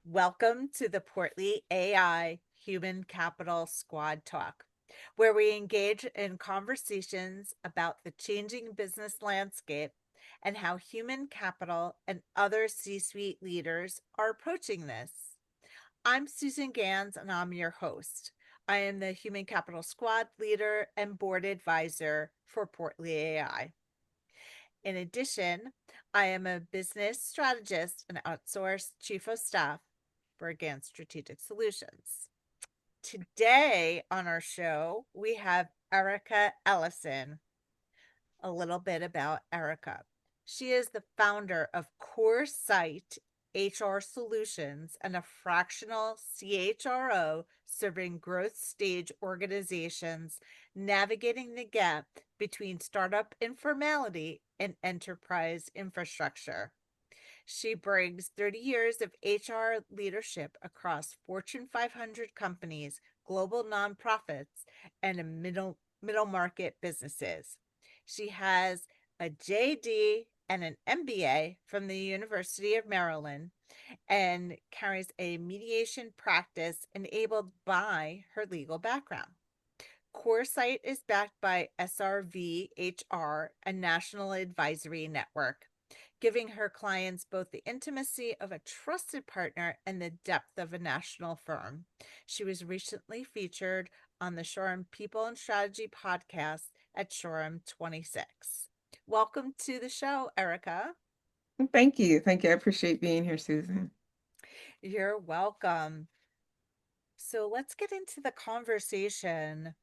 Welcome to the Portly AI Human Capital Squad Talk, where we engage in conversations about the changing business landscape and how human capital and other C suite leaders are approaching this. I'm Susan Gans, and I'm your host. I am the Human Capital Squad leader and board advisor for Portly AI. In addition, I am a business strategist and outsourced chief of staff for GAN Strategic Solutions. Today on our show, we have Erica Ellison. A little bit about Erica. She is the founder of Core Site HR Solutions and a fractional CHRO serving growth stage organizations, navigating the gap between startup informality and enterprise infrastructure. She brings 30 years of HR leadership across Fortune 500 companies, global nonprofits, and middle market businesses. She has a JD and an MBA from the University of Maryland and carries a mediation practice enabled by her legal background. CoreSite is backed by SRV HR, a national advisory network, giving her clients both the intimacy of a trusted partner and the depth of a national firm. She was recently featured on the Shoreham People and Strategy podcast at Shoreham 26. Welcome to the show, Erica. Thank you. Thank you. I appreciate being here, Susan. You're welcome. So let's get into the conversation.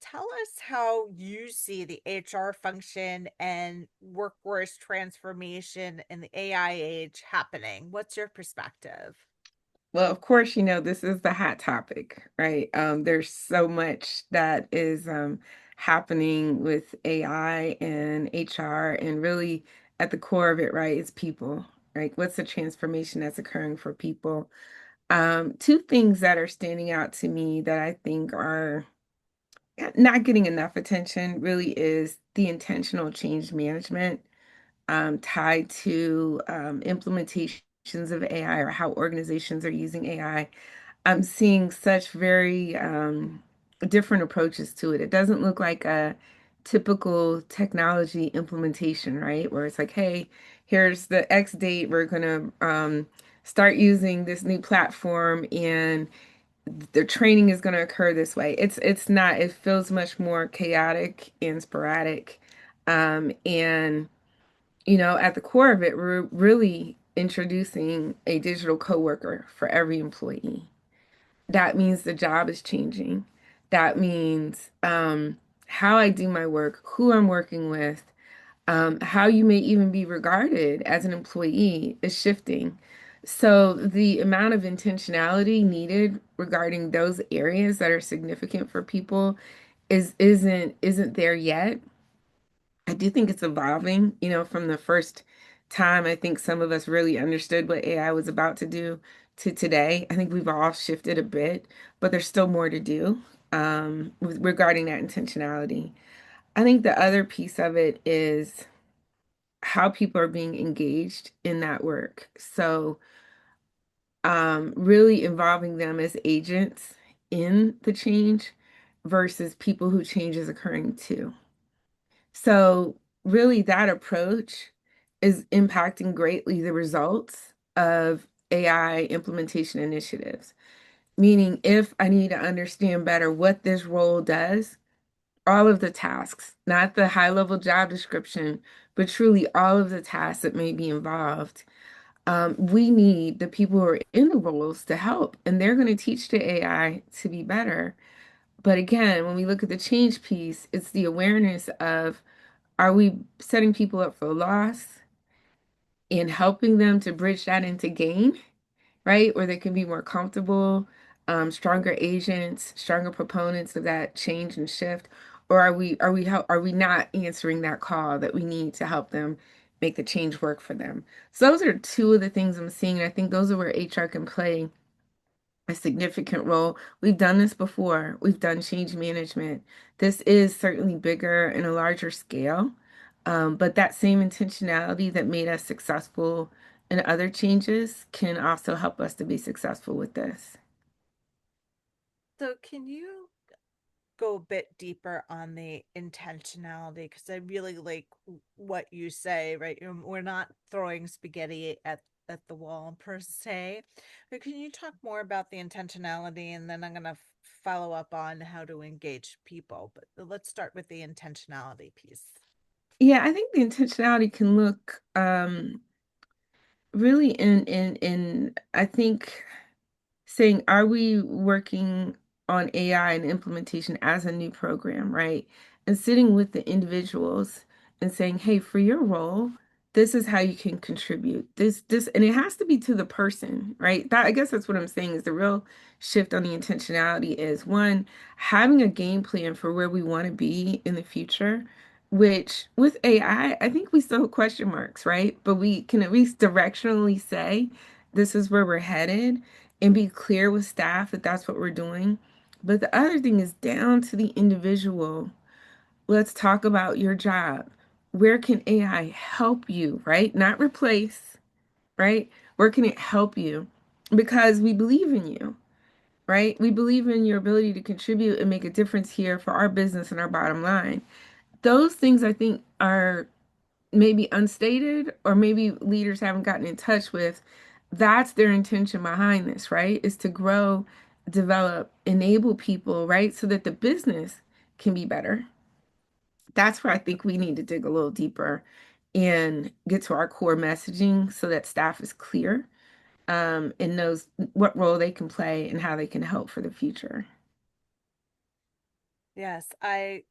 Tell us how you see the HR function and workforce transformation in the AI age happening. What's your perspective? Well, of course, this is the hot topic, right? There's so much that is happening with AI and HR, and really at the core of it, right, is people, right? What's the transformation that's occurring for people? Two things that are standing out to me that I think are not getting enough attention really is the intentional change management tied to implementations of AI or how organizations are using AI. I'm seeing such very different approaches to it. It doesn't look like a typical technology implementation, right? Where it's like, hey, here's the X date, we're going to start using this new platform and the training is going to occur this way. It's not. It feels much more chaotic and sporadic, and at the core of it, we're really introducing a digital coworker for every employee. That means the job is changing. That means how I do my work, who I'm working with, how you may even be regarded as an employee is shifting. So the amount of intentionality needed regarding those areas that are significant for people isn't there yet. I do think it's evolving, from the first time I think some of us really understood what AI was about to do to today. I think we've all shifted a bit, but there's still more to do regarding that intentionality. I think the other piece of it is how people are being engaged in that work. So, really involving them as agents in the change versus people who change is occurring to. So, really, that approach is impacting greatly the results of AI implementation initiatives. Meaning, if I need to understand better what this role does, all of the tasks, not the high level job description, but truly all of the tasks that may be involved, we need the people who are in the roles to help, and they're going to teach the AI to be better. But again, when we look at the change piece, it's the awareness of, are we setting people up for loss and helping them to bridge that into gain, right? Where they can be more comfortable, stronger agents, stronger proponents of that change and shift, or are we not answering that call that we need to help them make the change work for them? So those are two of the things I'm seeing, and I think those are where HR can play a significant role. We've done this before. We've done change management. This is certainly bigger and a larger scale, but that same intentionality that made us successful and other changes can also help us to be successful with this. So, can you go a bit deeper on the intentionality? Because I really like what you say, right? We're not throwing spaghetti at the wall per se, but can you talk more about the intentionality, and then I'm going to follow up on how to engage people, but let's start with the intentionality piece. Yeah, I think the intentionality can look really in I think saying, are we working on AI and implementation as a new program, right? And sitting with the individuals and saying, hey, for your role, this is how you can contribute. And it has to be to the person, right? That I guess that's what I'm saying is the real shift on the intentionality is one, having a game plan for where we want to be in the future, which with AI, I think we still have question marks, right? But we can at least directionally say, this is where we're headed and be clear with staff that that's what we're doing. But the other thing is down to the individual. Let's talk about your job. Where can AI help you, right? Not replace, right? Where can it help you? Because we believe in you, right? We believe in your ability to contribute and make a difference here for our business and our bottom line. Those things I think are maybe unstated or maybe leaders haven't gotten in touch with. That's their intention behind this, right? Is to grow, develop, enable people, right? So that the business can be better. That's where I think we need to dig a little deeper and get to our core messaging so that staff is clear and knows what role they can play and how they can help for the future. Yes, I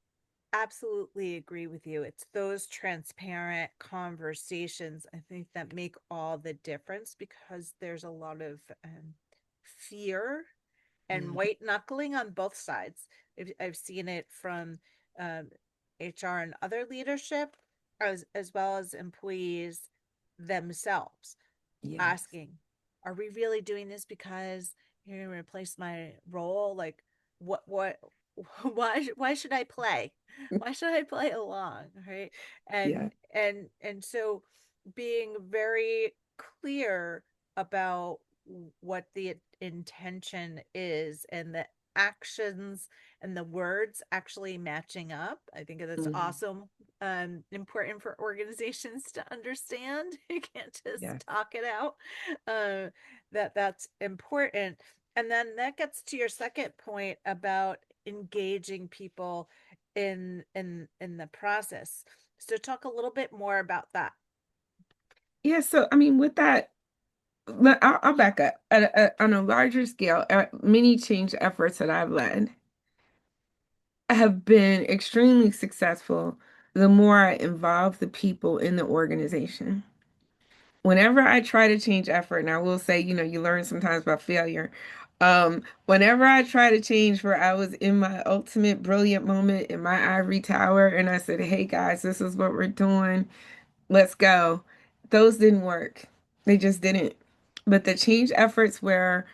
absolutely agree with you. It's those transparent conversations, I think, that make all the difference, because there's a lot of fear and Mm, white knuckling on both sides. I've seen it from um, HR and other leadership, as well as employees themselves, yes. asking, are we really doing this because you're going to replace my role? Like, what, why should I play? Why should I play along? Right. Yeah. And so being very clear about what the intention is, and the actions and the words actually matching up. I think that's Mhm. also important for organizations to understand. You can't just Yes. talk it out. Uh, that's important. And then that gets to your second point about engaging people in the process. So talk a little bit more about that. Yeah. So, I mean, with that, I'll back up. On a larger scale, many change efforts that I've led have been extremely successful the more I involve the people in the organization. Whenever I try to change effort, and I will say, you learn sometimes about failure. Whenever I try to change where I was in my ultimate brilliant moment in my ivory tower and I said, hey guys, this is what we're doing. Let's go. Those didn't work. They just didn't. But the change efforts where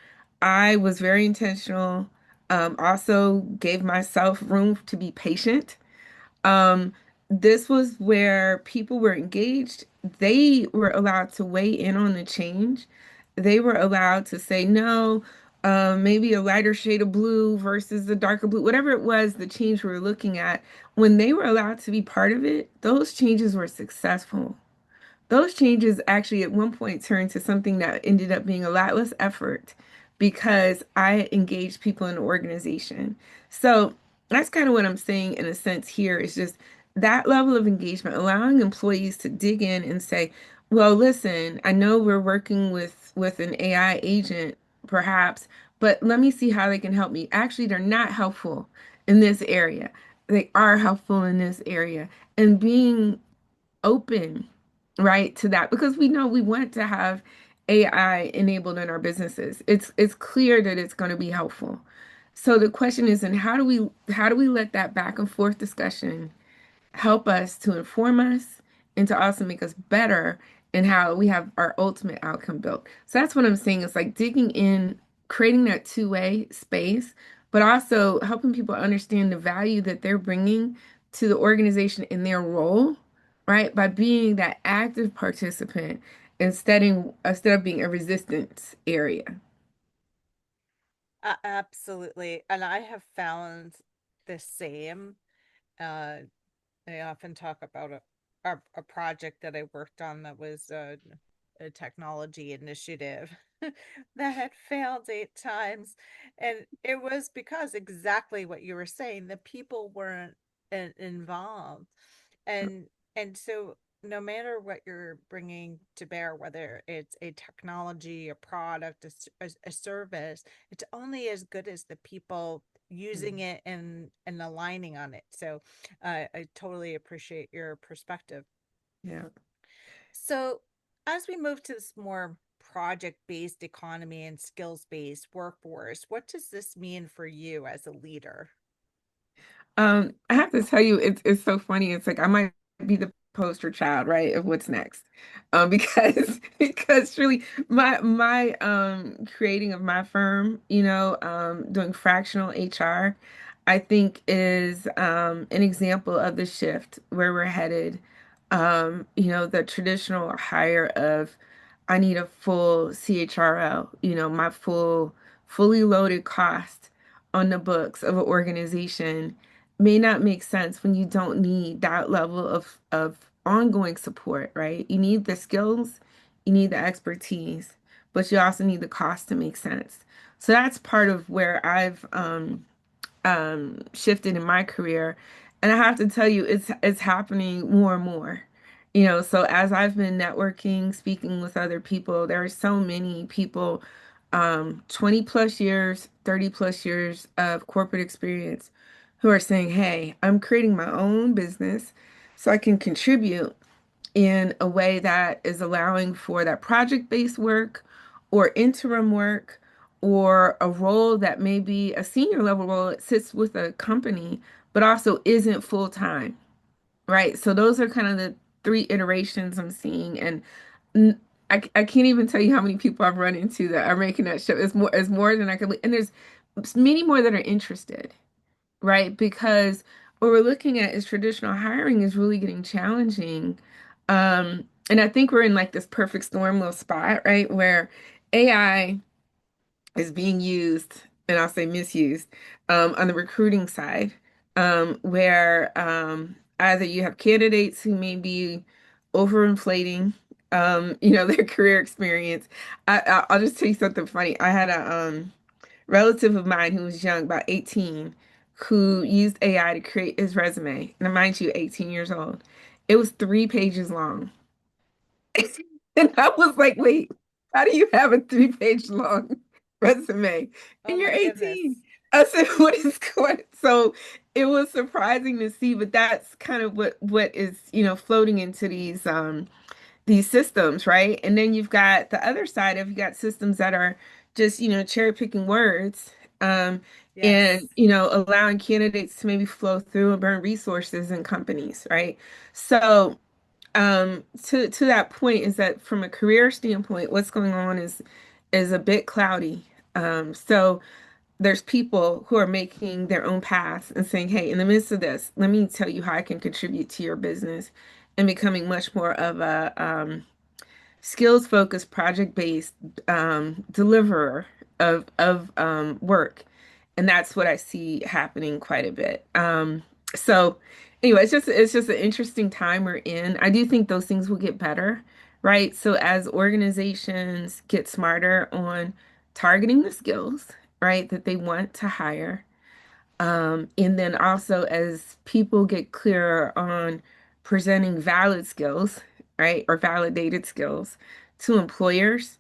I was very intentional, also gave myself room to be patient. Um, this was where people were engaged. They were allowed to weigh in on the change. They were allowed to say, no, maybe a lighter shade of blue versus the darker blue, whatever it was, the change we were looking at. When they were allowed to be part of it, those changes were successful. Those changes actually at one point turned to something that ended up being a lot less effort because I engaged people in the organization. So that's kind of what I'm saying in a sense here is just that level of engagement, allowing employees to dig in and say, well, listen, I know we're working with an AI agent, perhaps, but let me see how they can help me. Actually, they're not helpful in this area. They are helpful in this area. And being open, right, to that because we know we want to have AI enabled in our businesses. It's clear that it's going to be helpful. So the question is, and how do we let that back and forth discussion help us to inform us and to also make us better in how we have our ultimate outcome built. So that's what I'm saying. It's like digging in, creating that two-way space, but also helping people understand the value that they're bringing to the organization in their role, right? By being that active participant instead of being a resistance area. Absolutely. And I have found the same. Uh, I often talk about a project that I worked on that was a technology initiative that had failed 8 times. And it was because exactly what you were saying, the people weren't involved. And and so no matter what you're bringing to bear, whether it's a technology, a product, a service, it's only as good as the people using it and aligning on it. So I totally appreciate your perspective. Yeah. So as we move to this more project-based economy and skills-based workforce, what does this mean for you as a leader? I have to tell you, it's so funny. It's like I might be the poster child, right, of what's next. Because because truly my creating of my firm, doing fractional HR, I think is an example of the shift where we're headed. The traditional hire of I need a full CHRO, my fully loaded cost on the books of an organization may not make sense when you don't need that level of ongoing support, right? You need the skills, you need the expertise, but you also need the cost to make sense. So that's part of where I've shifted in my career, and I have to tell you, it's happening more and more. So as I've been networking, speaking with other people, there are so many people, 20 plus years, 30 plus years of corporate experience who are saying, hey, I'm creating my own business so I can contribute in a way that is allowing for that project-based work or interim work or a role that may be a senior level role that sits with a company but also isn't full-time, right? So those are kind of the three iterations I'm seeing. And I can't even tell you how many people I've run into that are making that shift. It's more than I could, and there's many more that are interested, right? Because what we're looking at is traditional hiring is really getting challenging. And I think we're in like this perfect storm little spot, right? Where AI is being used, and I'll say misused, on the recruiting side, where either you have candidates who may be overinflating, their career experience. I'll just tell you something funny. I had a relative of mine who was young, about 18, who used AI to create his resume. And mind you, 18 years old. It was 3 pages long. And I was like, wait, how do you have a 3 page long resume Oh and you're my 18? goodness. I said, what is going? So it was surprising to see, but that's kind of what is, floating into these systems, right? And then you've got the other side of you got systems that are just, cherry picking words, and, Yes. allowing candidates to maybe flow through and burn resources in companies, right? So, to that point is that from a career standpoint, what's going on is a bit cloudy. So there's people who are making their own paths and saying, hey, in the midst of this, let me tell you how I can contribute to your business and becoming much more of a skills focused, project based deliverer of work, and that's what I see happening quite a bit. So anyway, it's just an interesting time we're in. I do think those things will get better, right? So as organizations get smarter on targeting the skills, right, that they want to hire, and then also as people get clearer on presenting valid skills, right, or validated skills to employers,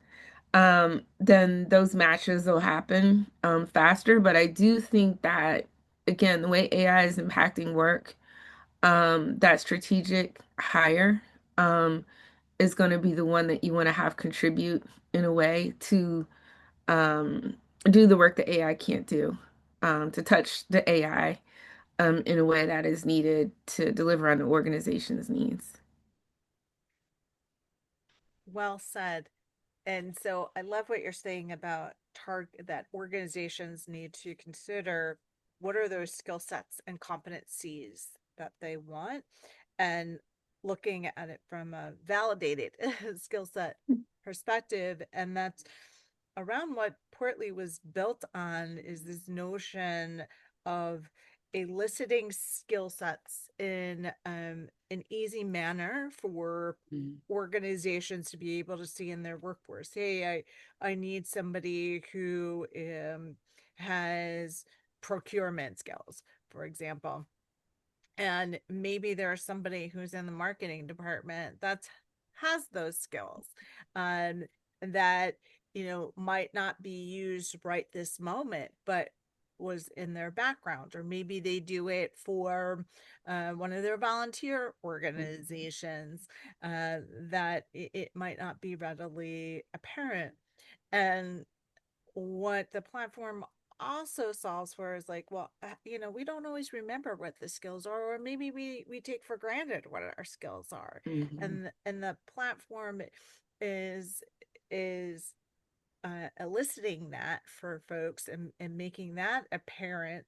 then those matches will happen faster. But I do think that, again, the way AI is impacting work, that strategic hire is going to be the one that you want to have contribute in a way to um, do the work that AI can't do, to touch the AI in a way that is needed to deliver on the organization's needs. Well said. And so I love what you're saying about target that organizations need to consider what are those skill sets and competencies that they want, and looking at it from a validated skill set perspective. And that's around what Portly was built on, is this notion of eliciting skill sets in an easy manner for Mm, organizations to be able to see in their workforce. Hey, I need somebody who has procurement skills, for example, and maybe there's somebody who's in the marketing department that has those skills, um, that might not be used right this moment, but was in their background, or maybe they do it for one of their volunteer mm, organizations, that it might not be readily apparent. And what the platform also solves for is like, well, we don't always remember what the skills are, or maybe we take for granted what our skills are. mhm, And the platform is is eliciting that for folks, and making that apparent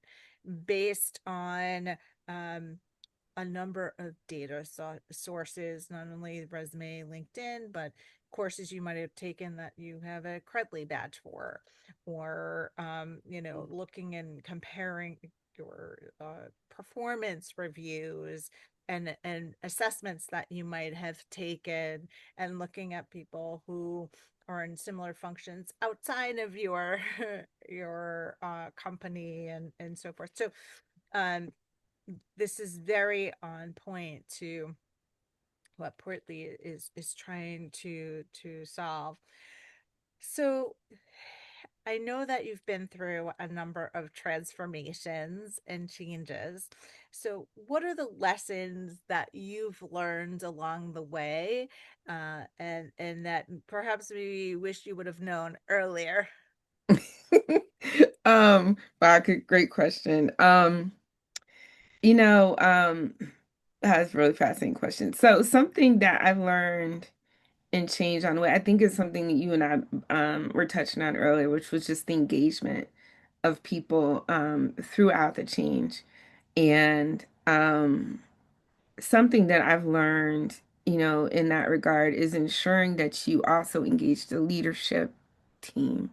based on um a number of data sources, not only resume, LinkedIn, but courses you might have taken that you have a Credly badge for, or looking and comparing your performance reviews and assessments that you might have taken, and looking at people who are in similar functions outside of your your company, and so forth. So um this is very on point to what Portly is trying to solve. So I know that you've been through a number of transformations and changes. So what are the lessons that you've learned along the way, and that perhaps maybe you wish you would have known earlier? Wow, great question. You know, that's a really fascinating question. So something that I've learned and changed on the way, I think is something that you and I were touching on earlier, which was just the engagement of people throughout the change. And something that I've learned, in that regard is ensuring that you also engage the leadership team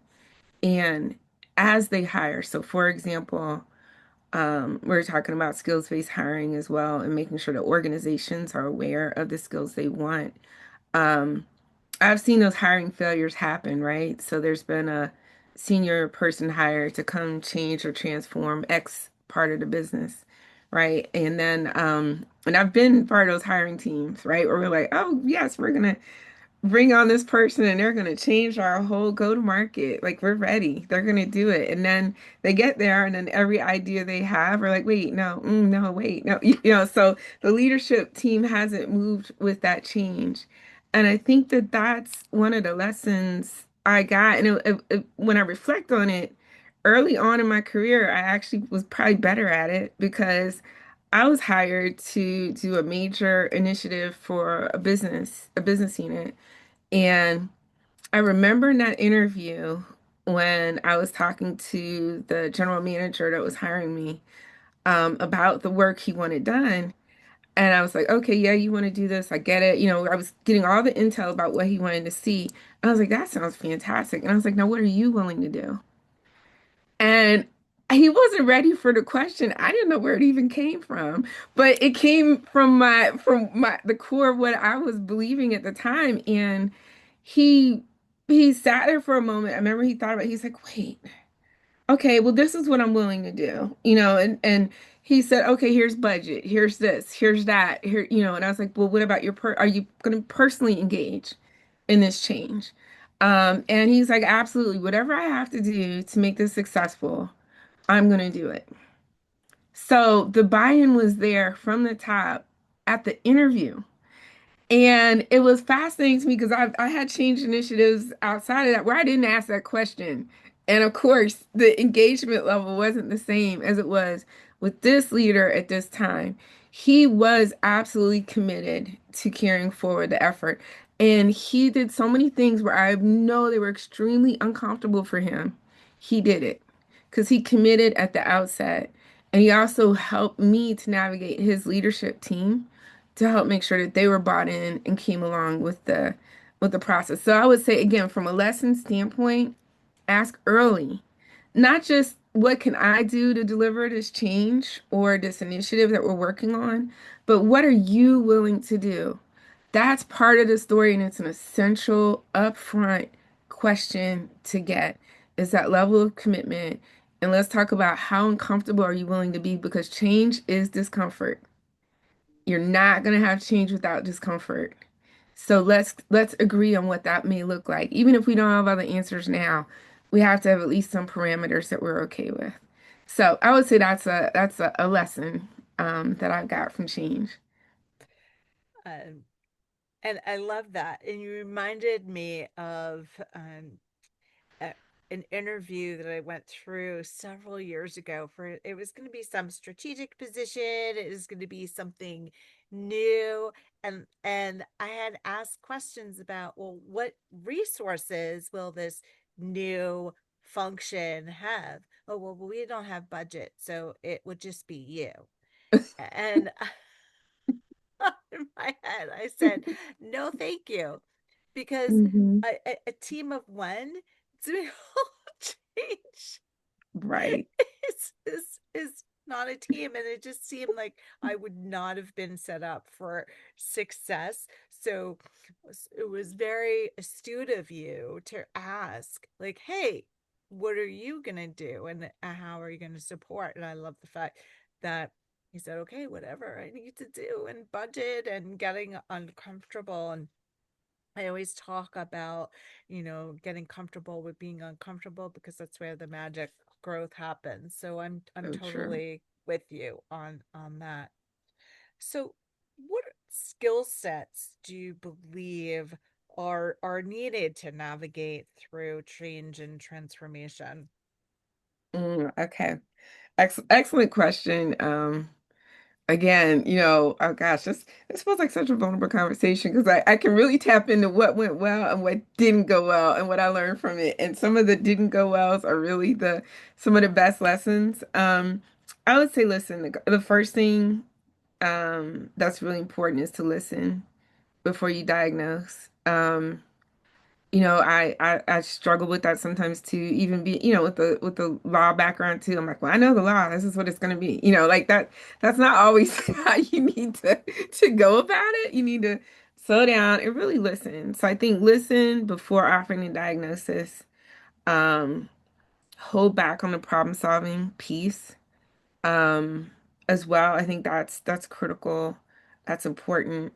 and as they hire. So for example, we're talking about skills-based hiring as well, and making sure that organizations are aware of the skills they want. Um, I've seen those hiring failures happen, right? So there's been a senior person hired to come change or transform X part of the business, right? And I've been part of those hiring teams, right? Where we're like, oh yes, we're gonna bring on this person and they're going to change our whole go to market. Like, we're ready. They're going to do it. And then they get there, and then every idea they have are like, wait, no, no, wait, no. So the leadership team hasn't moved with that change. And I think that that's one of the lessons I got. And when I reflect on it, early on in my career, I actually was probably better at it because I was hired to do a major initiative for a business unit. And I remember in that interview when I was talking to the general manager that was hiring me, about the work he wanted done. And I was like, okay, yeah, you want to do this. I get it. I was getting all the intel about what he wanted to see. And I was like, that sounds fantastic. And I was like, now what are you willing to do? And he wasn't ready for the question. I didn't know where it even came from, but it came from the core of what I was believing at the time. And he he sat there for a moment. I remember he thought about it. He's like, wait, okay, well, this is what I'm willing to do, and he said, okay, here's budget, here's this, here's that, and I was like, well, what about are you going to personally engage in this change? And he's like, absolutely, whatever I have to do to make this successful, I'm going to do it. So the buy-in was there from the top at the interview. And it was fascinating to me because I had changed initiatives outside of that where I didn't ask that question. And of course, the engagement level wasn't the same as it was with this leader at this time. He was absolutely committed to carrying forward the effort. And he did so many things where I know they were extremely uncomfortable for him. He did it because he committed at the outset. And he also helped me to navigate his leadership team to help make sure that they were bought in and came along with the process. So I would say again, from a lesson standpoint, ask early, not just what can I do to deliver this change or this initiative that we're working on, but what are you willing to do? That's part of the story, and it's an essential upfront question to get is that level of commitment. And let's talk about how uncomfortable are you willing to be because change is discomfort. You're not going to have change without discomfort. So let's agree on what that may look like. Even if we don't have all the answers now, we have to have at least some parameters that we're okay with. So I would say a lesson that I got from change. Um, and I love that. And you reminded me of a, an interview that I went through several years ago for it was going to be some strategic position. It was going to be something new. And I had asked questions about, well, what resources will this new function have? Oh, well, we don't have budget, so it would just be you. And in my head, I said, no, thank you. Because Hmm. a team of one doing all change Right. is not a team. And it just seemed like I would not have been set up for success. So it was very astute of you to ask, like, hey, what are you going to do? And how are you going to support? And I love the fact that he said, okay, whatever I need to do, and budget and getting uncomfortable. And I always talk about, getting comfortable with being uncomfortable because that's where the magic growth happens. So I'm So true. totally with you on that. So what skill sets do you believe are needed to navigate through change and transformation? Okay. Excellent question. Again, oh gosh, this feels like such a vulnerable conversation because I can really tap into what went well and what didn't go well and what I learned from it. And some of the didn't go wells are really the some of the best lessons. I would say, listen, the first thing that's really important is to listen before you diagnose. I struggle with that sometimes too, even be, with the law background too. I'm like, well, I know the law. This is what it's going to be. Like that's not always how you need to go about it. You need to slow down and really listen. So I think listen before offering a diagnosis. Um, Hold back on the problem solving piece. Um, as well. I think that's critical. That's important.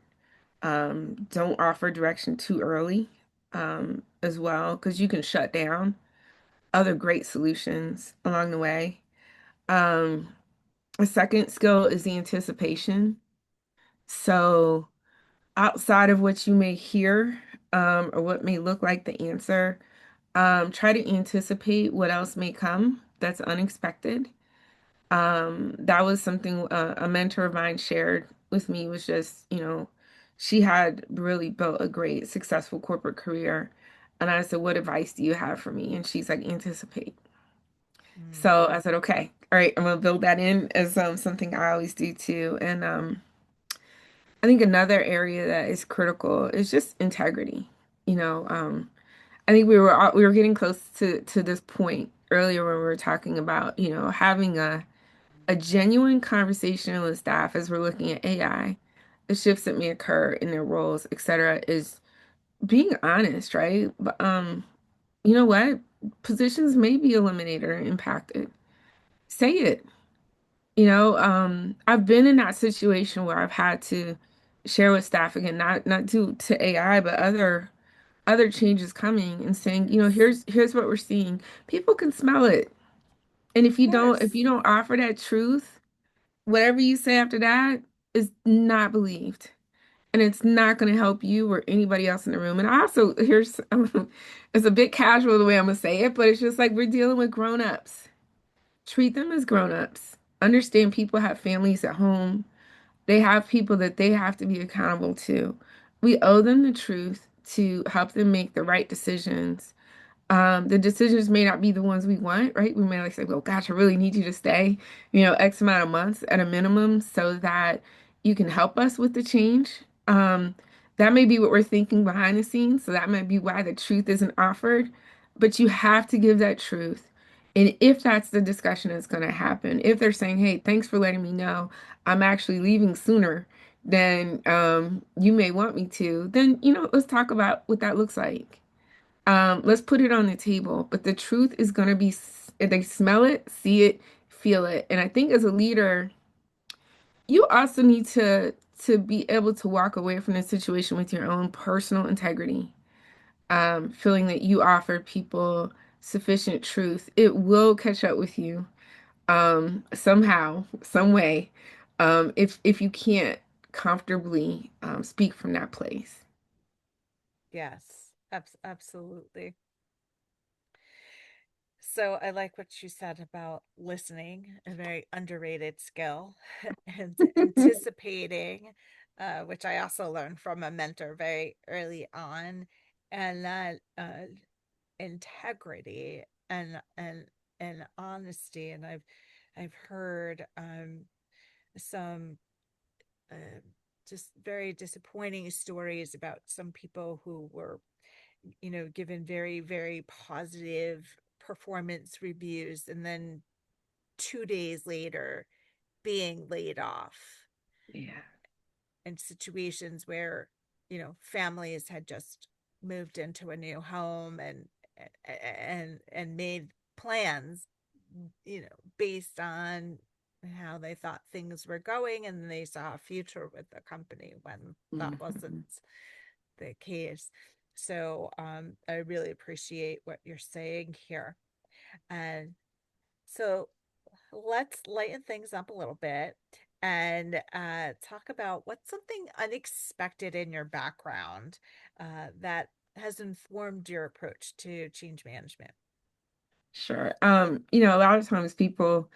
Don't offer direction too early, as well, because you can shut down other great solutions along the way. Um, a second skill is the anticipation. So, outside of what you may hear, or what may look like the answer, try to anticipate what else may come that's unexpected. That was something a mentor of mine shared with me was just, she had really built a great, successful corporate career. And I said, what advice do you have for me? And she's like, anticipate. Mm, So I said, okay, all right, I'm gonna build that in as something I always do too. And I think another area that is critical is just integrity. You know, I think we were getting close to this point earlier when we were talking about, having a genuine conversation with staff as we're looking at AI, the shifts that may occur in their roles, et cetera, is being honest, right? But you know what? Positions may be eliminated or impacted. Say it. I've been in that situation where I've had to share with staff again, not due to AI, but other changes coming and saying, yes, here's what we're seeing. People can smell it. And of if course. you don't offer that truth, whatever you say after that is not believed. And it's not going to help you or anybody else in the room. And I also, it's a bit casual the way I'm going to say it, but it's just like we're dealing with grown-ups. Treat them as grown-ups. Understand people have families at home. They have people that they have to be accountable to. We owe them the truth to help them make the right decisions. The decisions may not be the ones we want, right? We may like say, well, gosh, I really need you to stay, X amount of months at a minimum so that you can help us with the change. That may be what we're thinking behind the scenes, so that might be why the truth isn't offered, but you have to give that truth. And if that's the discussion that's going to happen, if they're saying, "Hey, thanks for letting me know, I'm actually leaving sooner than you may want me to," then let's talk about what that looks like. Let's put it on the table. But the truth is going to be, if they smell it, see it, feel it. And I think as a leader, you also need to be able to walk away from the situation with your own personal integrity, feeling that you offered people sufficient truth. It will catch up with you somehow, some way, if you can't comfortably speak from that place. Yes, absolutely. So I like what you said about listening, a very underrated skill, and anticipating, which I also learned from a mentor very early on, and that integrity and honesty. And I've heard some uh, just very disappointing stories about some people who were, given very, very positive performance reviews and then 2 days later being laid off Yeah. in situations where, families had just moved into a new home and made plans, based on how they thought things were going, and they saw a future with the company when that wasn't Mhm. the case. So I really appreciate what you're saying here. And so let's lighten things up a little bit and talk about what's something unexpected in your background that has informed your approach to change management. Sure. A lot of times people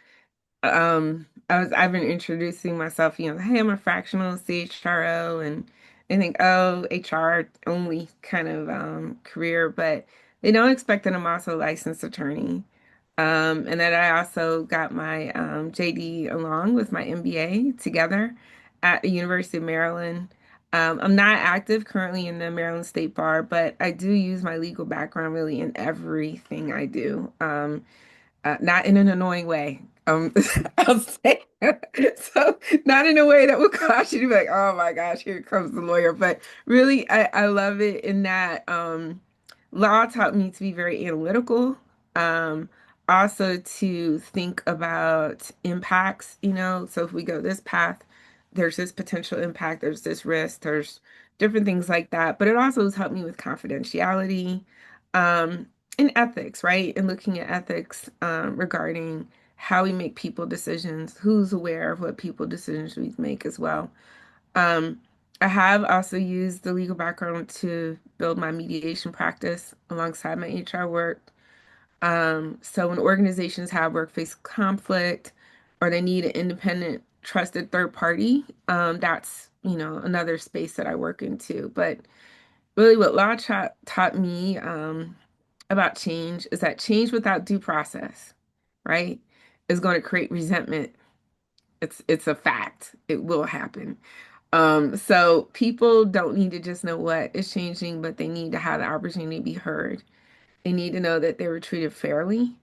I've been introducing myself, hey, I'm a fractional CHRO, and they think, oh, HR only kind of career, but they don't expect that I'm also a licensed attorney. And that I also got my JD along with my MBA together at the University of Maryland. I'm not active currently in the Maryland State Bar, but I do use my legal background really in everything I do. Not in an annoying way. I'll say so, not in a way that would cause you to be like, oh my gosh, here comes the lawyer. But really, I love it in that law taught me to be very analytical, um, also to think about impacts, So if we go this path, there's this potential impact, there's this risk, there's different things like that. But it also has helped me with confidentiality. Um, in ethics, right? And looking at ethics regarding how we make people decisions, who's aware of what people decisions we make as well. Um, I have also used the legal background to build my mediation practice alongside my HR work. So when organizations have workplace conflict or they need an independent, trusted third party, that's, another space that I work into. But really what law taught me about change is that change without due process, right, is going to create resentment. It's a fact. It will happen. So people don't need to just know what is changing, but they need to have the opportunity to be heard. They need to know that they were treated fairly,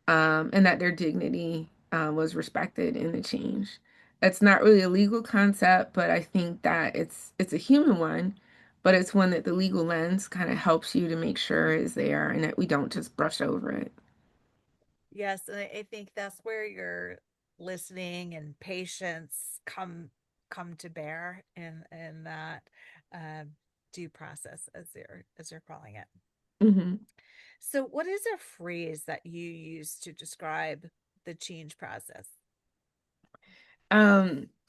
and that their dignity was respected in the change. It's not really a legal concept, but I think that it's a human one, but it's one that the legal lens kind of helps you to make sure is there and that we don't just brush over it. Yes, and I think that's where your listening and patience come to bear in that um, due process, as you're calling it. hmm So, what is a phrase that you use to describe the change process?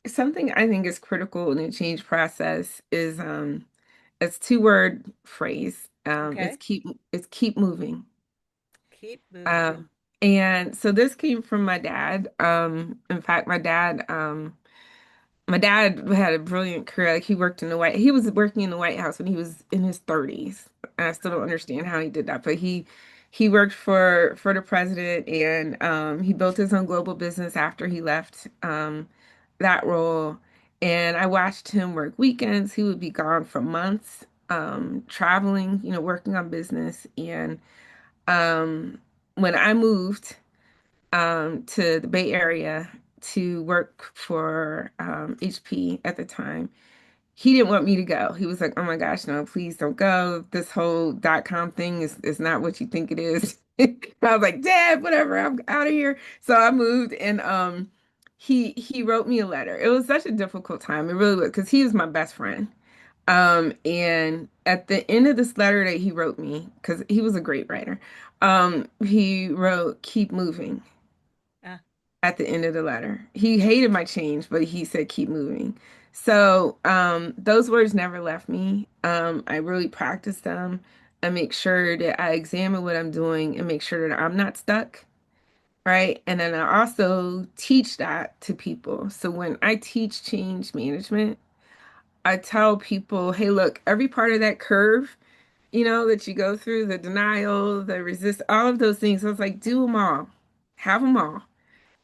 Something I think is critical in the change process is it's two-word phrase. Okay, It's keep moving. keep moving. Um, and so this came from my dad. In fact, my dad had a brilliant career. Like he was working in the White House when he was in his 30s. And I still don't understand how he did that, but he worked for the president, and he built his own global business after he left that role. And I watched him work weekends. He would be gone for months, traveling, working on business. And um, when I moved to the Bay Area to work for HP at the time, he didn't want me to go. He was like, "Oh my gosh, no, please don't go. This whole .com thing is not what you think it is." I was like, "Dad, whatever, I'm out of here." So I moved, and he wrote me a letter. It was such a difficult time. It really was, because he was my best friend. And at the end of this letter that he wrote me, because he was a great writer, he wrote, "Keep moving." Uh, At the end of the letter. He hated my change, but he said keep moving. So those words never left me. I really practice them. I make sure that I examine what I'm doing and make sure that I'm not stuck, right? And then I also teach that to people. So when I teach change management, I tell people, hey, look, every part of that curve, that you go through, the denial, the resist, all of those things, I was like, do them all, have them all.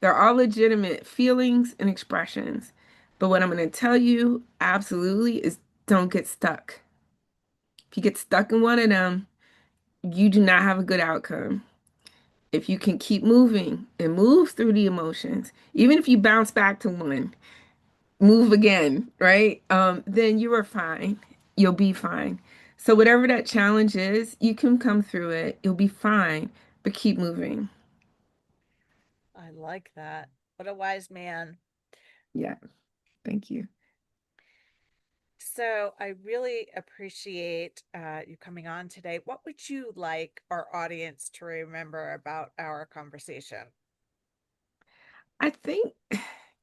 They're all legitimate feelings and expressions. But what I'm going to tell you absolutely is don't get stuck. If you get stuck in one of them, you do not have a good outcome. If you can keep moving and move through the emotions, even if you bounce back to one, move again, right? Then you are fine. You'll be fine. So whatever that challenge is, you can come through it. You'll be fine, but keep moving. I like that. What a wise man. Yeah, thank you. So I really appreciate you coming on today. What would you like our audience to remember about our conversation? I think,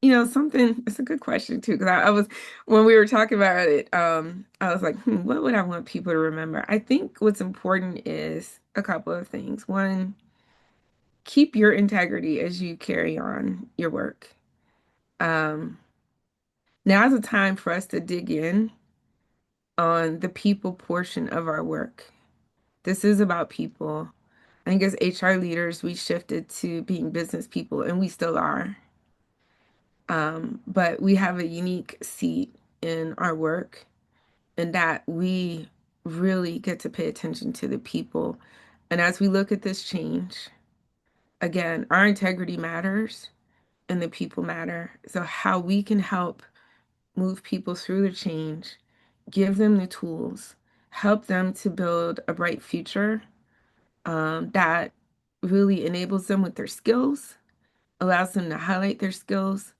something, it's a good question too, because I was, when we were talking about it, I was like, what would I want people to remember? I think what's important is a couple of things. One, keep your integrity as you carry on your work. Um, Now's a time for us to dig in on the people portion of our work. This is about people. I think as HR leaders, we shifted to being business people, and we still are. But we have a unique seat in our work, and that we really get to pay attention to the people. And as we look at this change, again, our integrity matters and the people matter. So, how we can help move people through the change, give them the tools, help them to build a bright future that really enables them with their skills, allows them to highlight their skills,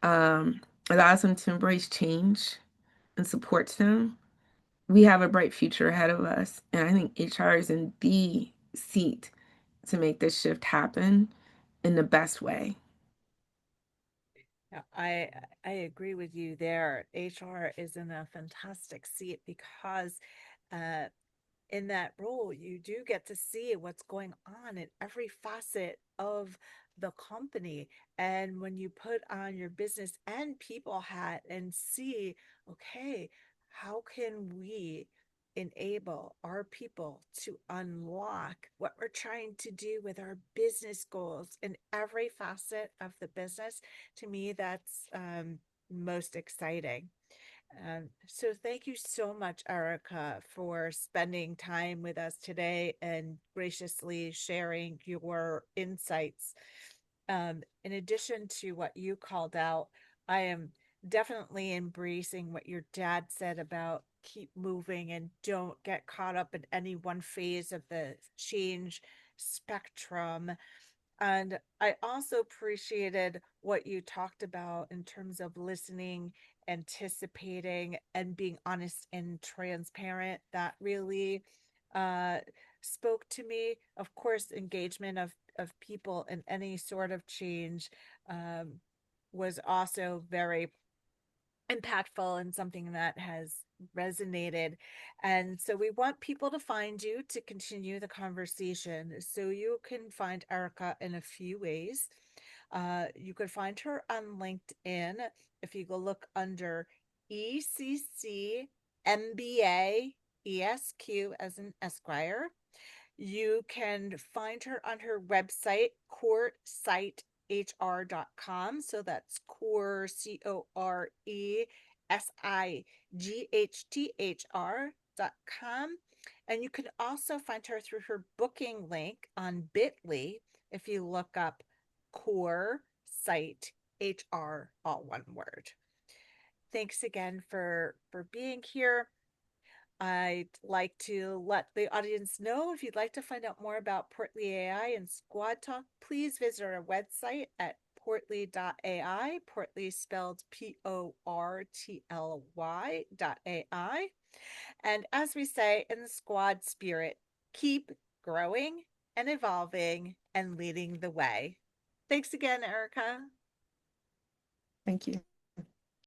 um, allows them to embrace change and supports them. We have a bright future ahead of us. And I think HR is in the seat to make this shift happen in the best way. Yeah, I agree with you there. HR is in a fantastic seat because uh, in that role, you do get to see what's going on in every facet of the company. And when you put on your business and people hat and see, okay, how can we enable our people to unlock what we're trying to do with our business goals in every facet of the business? To me, that's most exciting. So thank you so much, Erica, for spending time with us today and graciously sharing your insights. In addition to what you called out, I am definitely embracing what your dad said about keep moving and don't get caught up in any one phase of the change spectrum. And I also appreciated what you talked about in terms of listening, anticipating, and being honest and transparent. That really uh, spoke to me. Of course, engagement of people in any sort of change um, was also very impactful and something that has resonated. And so we want people to find you to continue the conversation. So you can find Erica in a few ways. You could find her on LinkedIn if you go look under ECC MBA ESQ as an Esquire. You can find her on her website, courtsite core-sighr.com. So that's core, CORESIGHTHR.com. And you can also find her through her booking link on Bitly if you look up core site HR, all one word. Thanks again for being here. I'd like to let the audience know if you'd like to find out more about PortlyAI and Squad Talk, please visit our website at portly.ai, Portly spelled PORTLY.ai. And as we say in the squad spirit, keep growing and evolving and leading the way. Thanks again, Erica. Thank you.